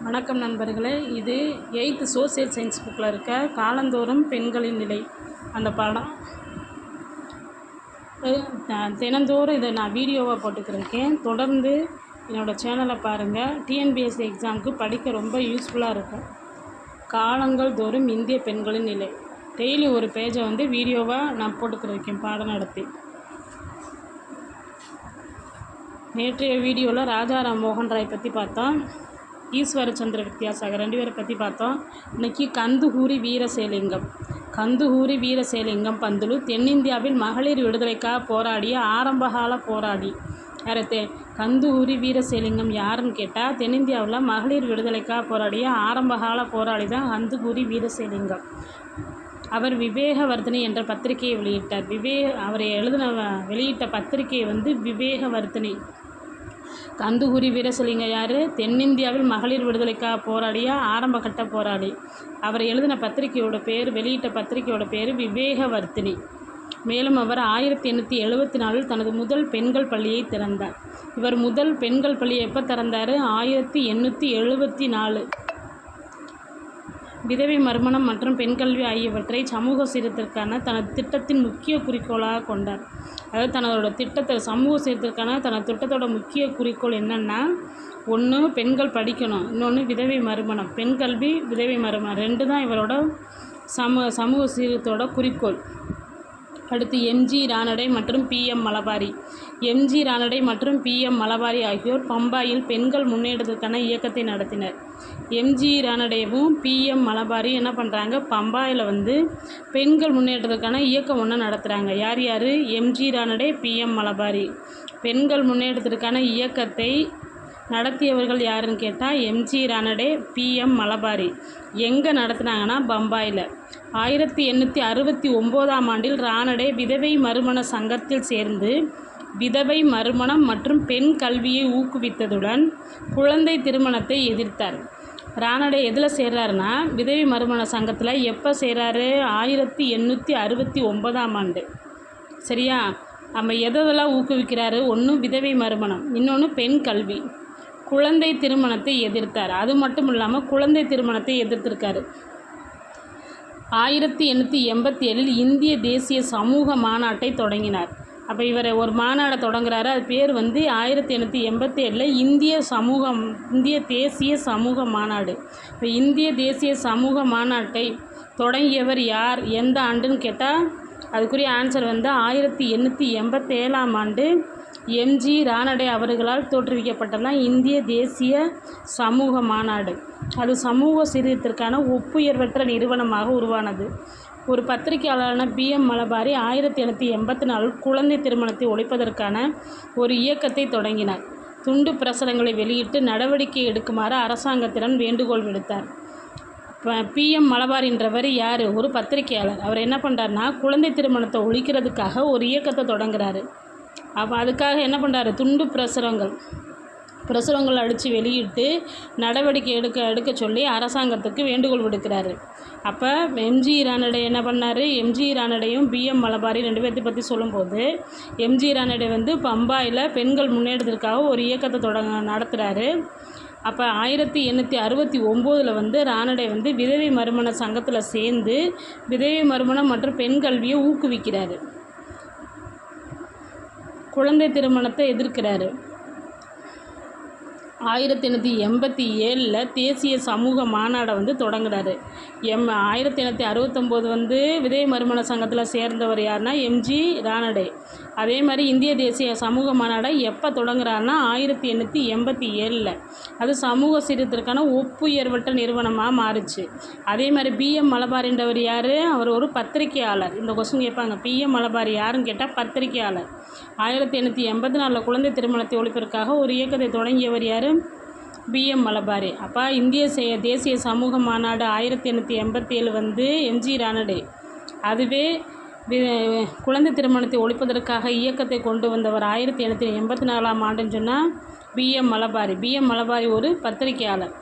வணக்கம் நண்பர்களே. இது 8th சோசியல் சயின்ஸ் புக்கில் இருக்க காலந்தோறும் பெண்களின் நிலை அந்த படம். தினந்தோறும் இதை நான் வீடியோவாக போட்டுக்கிருக்கேன். தொடர்ந்து என்னோடய சேனலை பாருங்கள். டிஎன்பிஎஸ்சி எக்ஸாமுக்கு படிக்க ரொம்ப யூஸ்ஃபுல்லாக இருக்கும். காலங்கள் தோறும் இந்திய பெண்களின் நிலை. டெய்லி ஒரு பேஜை வீடியோவாக நான் போட்டுக்கிருக்கேன் பாடம் நடத்தி. நேற்றைய வீடியோவில் ராஜாராம் மோகன் ராய் பற்றி பார்த்தோம். ஈஸ்வர சந்திர வித்யாசாகர் 2 பேரை பற்றி பார்த்தோம். இன்றைக்கி கந்துகூரி வீரசேலிங்கம் பந்துலு தென்னிந்தியாவில் மகளிர் விடுதலைக்காக போராடிய ஆரம்பகால போராடி. கந்துகூரி வீரசேலிங்கம் யாருன்னு கேட்டால், தென்னிந்தியாவில் மகளிர் விடுதலைக்காக போராடிய ஆரம்பகால போராடி தான் கந்துகூரி வீரசேலிங்கம். அவர் விவேகவர்த்தினி என்ற பத்திரிகையை வெளியிட்டார். அவர் வெளியிட்ட பத்திரிகை விவேகவர்த்தினி. கந்துகூரி வீரசேலிங்கம் யார்? தென்னிந்தியாவில் மகளிர் விடுதலைக்காக போராடிய ஆரம்பகட்ட போராடி. அவர் எழுதின பத்திரிகையோட பேர், வெளியிட்ட பத்திரிகையோட பேர் விவேகவர்த்தினி. மேலும் அவர் 1874 தனது முதல் பெண்கள் பள்ளியை திறந்தார். இவர் முதல் பெண்கள் பள்ளியை எப்போ திறந்தார்? 1874. விதவை மறுமணம் மற்றும் பெண் கல்வி ஆகியவற்றை சமூக சீர்திருத்தத்திற்கான தனது திட்டத்தின் முக்கிய குறிக்கோளாக கொண்டார். அதாவது தன்னோட திட்டத்தை சமூக சீர்திருத்தத்திற்கான தனது திட்டத்தோட முக்கிய குறிக்கோள் என்னென்னா, ஒன்று பெண்கள் படிக்கணும், இன்னொன்று விதவை மறுமணம். பெண் கல்வி, விதவை மறுமணம் 2 தான் இவரோட சமூக சீர்திருத்தத்தோட குறிக்கோள். அடுத்து எம்ஜி ரானடே மற்றும் PM மலபாரி. எம்ஜி ரானடே மற்றும் PM மலபாரி ஆகியோர் பம்பாயில் பெண்கள் முன்னேற்றத்திற்கான இயக்கத்தை நடத்தினர். எம்ஜி ரானடேவும் PM மலபாரி என்ன பண்ணுறாங்க? பம்பாயில் பெண்கள் முன்னேற்றத்துக்கான இயக்கம் ஒன்று நடத்துகிறாங்க. யார் யார்? MG Ranade, PM Malabari. பெண்கள் முன்னேற்றத்திற்கான இயக்கத்தை நடத்தியவர்கள் யாருன்னு கேட்டால், எம்ஜி ரானடே, PM மலபாரி. எங்கே நடத்துனாங்கன்னா பம்பாயில். 1869ஆம் ஆண்டில் ரானடே விதவை மறுமண சங்கத்தில் சேர்ந்து விதவை மறுமணம் மற்றும் பெண் கல்வியை ஊக்குவித்ததுடன் குழந்தை திருமணத்தை எதிர்த்தார். ரானடே எதில் சேர்றாருன்னா, விதவை மறுமண சங்கத்தில் எப்போ சேர்றாரு? 1869ஆம் ஆண்டு. சரியா? நம்ம எதெல்லாம் ஊக்குவிக்கிறாரு? ஒன்று விதவை மறுமணம், இன்னொன்று பெண் கல்வி. குழந்தை திருமணத்தை எதிர்த்தார். அது மட்டும் இல்லாமல் குழந்தை திருமணத்தை எதிர்த்திருக்காரு. 1887 இந்திய தேசிய சமூக மாநாட்டை தொடங்கினார். அப்போ இவர் ஒரு மாநாடை தொடங்குறாரு. அது பேர் 1887 இந்திய தேசிய சமூக மாநாடு. இப்போ இந்திய தேசிய சமூக மாநாட்டை தொடங்கியவர் யார்? எந்த ஆண்டுன்னு கேட்டால், அதுக்குரிய ஆன்சர் 1887ஆம் ஆண்டு எம்ஜி ரானடே அவர்களால் தோற்றுவிக்கப்பட்டதான் இந்திய தேசிய சமூக மாநாடு. அது சமூக சீர்திருத்தத்திற்கான ஒப்புயர்வற்ற நிறுவனமாக உருவானது. ஒரு பத்திரிகையாளரான PM மலபாரி 1884 குழந்தை திருமணத்தை ஒழிப்பதற்கான ஒரு இயக்கத்தை தொடங்கினார். துண்டு பிரசுரங்களை வெளியிட்டு நடவடிக்கை எடுக்குமாறு அரசாங்கத்திடம் வேண்டுகோள் விடுத்தார். PM மலபாரின்றவர் யார்? ஒரு பத்திரிகையாளர். அவர் என்ன பண்ணுறாருனா, குழந்தை திருமணத்தை ஒழிக்கிறதுக்காக ஒரு இயக்கத்தை தொடங்குறாரு. அப்போ அதுக்காக என்ன பண்ணுறாரு? துண்டு பிரசுரங்கள் அடித்து வெளியிட்டு நடவடிக்கை எடுக்க சொல்லி அரசாங்கத்துக்கு வேண்டுகோள் விடுக்கிறாரு. அப்போ எம்ஜி ரானடே என்ன பண்ணார்? எம்ஜி ரானடையும் PM மலபாரி 2 பேர்த்தை பற்றி சொல்லும்போது, எம்ஜி ரானடே பம்பாயில் பெண்கள் முன்னேற்றத்திற்காக ஒரு இயக்கத்தை நடத்துகிறாரு. அப்போ 1869 ரானடே விதவை மறுமண சங்கத்தில் சேர்ந்து விதவை மறுமணம் மற்றும் பெண் கல்வியை ஊக்குவிக்கிறாரு. குழந்தை திருமணத்தை எதிர்க்கிறாரு. 1887 தேசிய சமூக மாநாடை தொடங்குறாரு. 1869 விதவை மறுமண சங்கத்தில் சேர்ந்தவர் யாருன்னா எம்ஜி ரானடே. அதே மாதிரி இந்திய தேசிய சமூக மாநாடை எப்போ தொடங்குறாருன்னா 1887. அது சமூக சீர்திருத்தத்திற்கான ஒப்புயர்வற்ற நிறுவனமாக மாறுச்சு. அதே மாதிரி PM மலபாரின்றவர் யார்? அவர் ஒரு பத்திரிகையாளர். இந்த கொஸ்டின் கேட்பாங்க. PM மலபாரி யாருன்னு கேட்டால் பத்திரிகையாளர். 1884 குழந்தை திருமணத்தை ஒழிப்பதற்காக ஒரு இயக்கத்தை தொடங்கியவர் யார்? PM மலபாரி. அப்போ இந்திய தேசிய சமூக மாநாடு 1887 எம்ஜி ரானடே. அதுவே குழந்தை திருமணத்தை ஒழிப்பதற்காக இயக்கத்தை கொண்டு வந்தவர் 1884ஆம் ஆண்டுன்னு சொன்னால் PM மலபாரி. PM மலபாரி ஒரு பத்திரிகையாளர்.